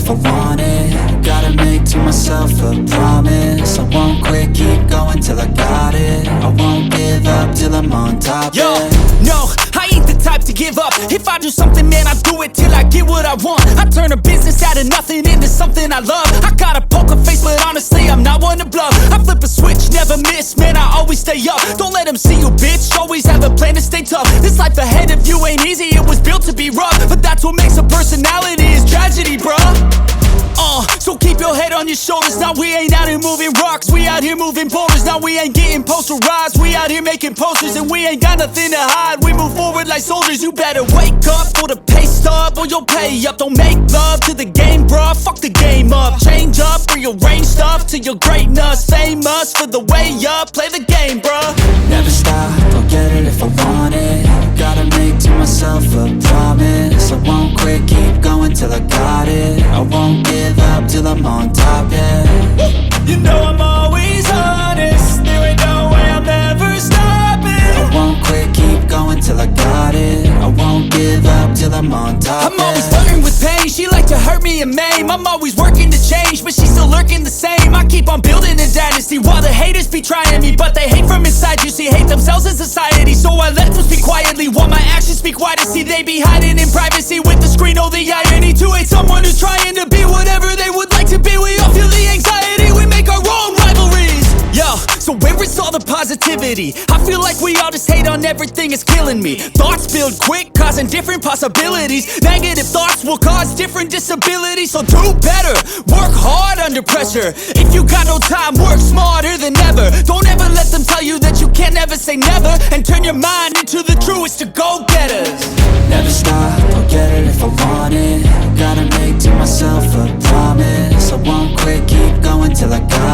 if I want it. Gotta make to myself a promise. I won't quit, keep going till I got it. I won't give up till I'm on top. Yo, no, I ain't the type to give up. If I do something, man, I do it till I get what I want. I turn a business out of nothing into something I love. I got a poker face, but honestly, I'm not one to bluff. I flip a switch, never miss, man, I always stay up. Don't let them see you, bitch, always have a plan to stay tough. This life ahead of you ain't easy, it was built to be rough. But that's what makes a personality, is tragedy, bruh. So keep your head on your shoulders. Now we ain't out here moving rocks, we out here moving boulders. Now we ain't getting posterized, we out here making posters. And we ain't got nothing to hide, we move forward like soldiers. You better wake up for the pay stub, or you'll pay up. Don't make love to the game, bruh, fuck the game up. Change up, rearrange stuff to your greatness. Famous for the way up, play the game, bruh. Never stop, I'll get it if I want it. Gotta make to myself a promise. I won't quit, keep going till I got it. I won't give up till I'm on top, yeah. You know I'm always honest, there ain't no way I'm ever stopping. I won't quit, keep going till I got it. I won't give up till I'm on top, I'm always flirting with pain, she like to hurt me and maim. I'm always working to change, but she's still lurking the same. I keep on building a dynasty while the haters be trying me. But they hate from inside, you see, hate themselves in society. So I let them speak quietly while my actions speak wider. See, they be hiding in privacy with the screen, oh the irony. To hate someone who's trying to be whatever they would like to be. We all feel the anxiety, we make our own rivalries. Yo, so where is all the positivity? I feel like we all just hate on everything, it's killing me. Thoughts build quick, causing different possibilities. Negative thoughts will cause different disabilities. So do better, work hard under pressure. If you got no time, work smarter than ever. Don't ever let them tell you that you can't never say never. And turn your mind into the truest of go-getters. Never stop,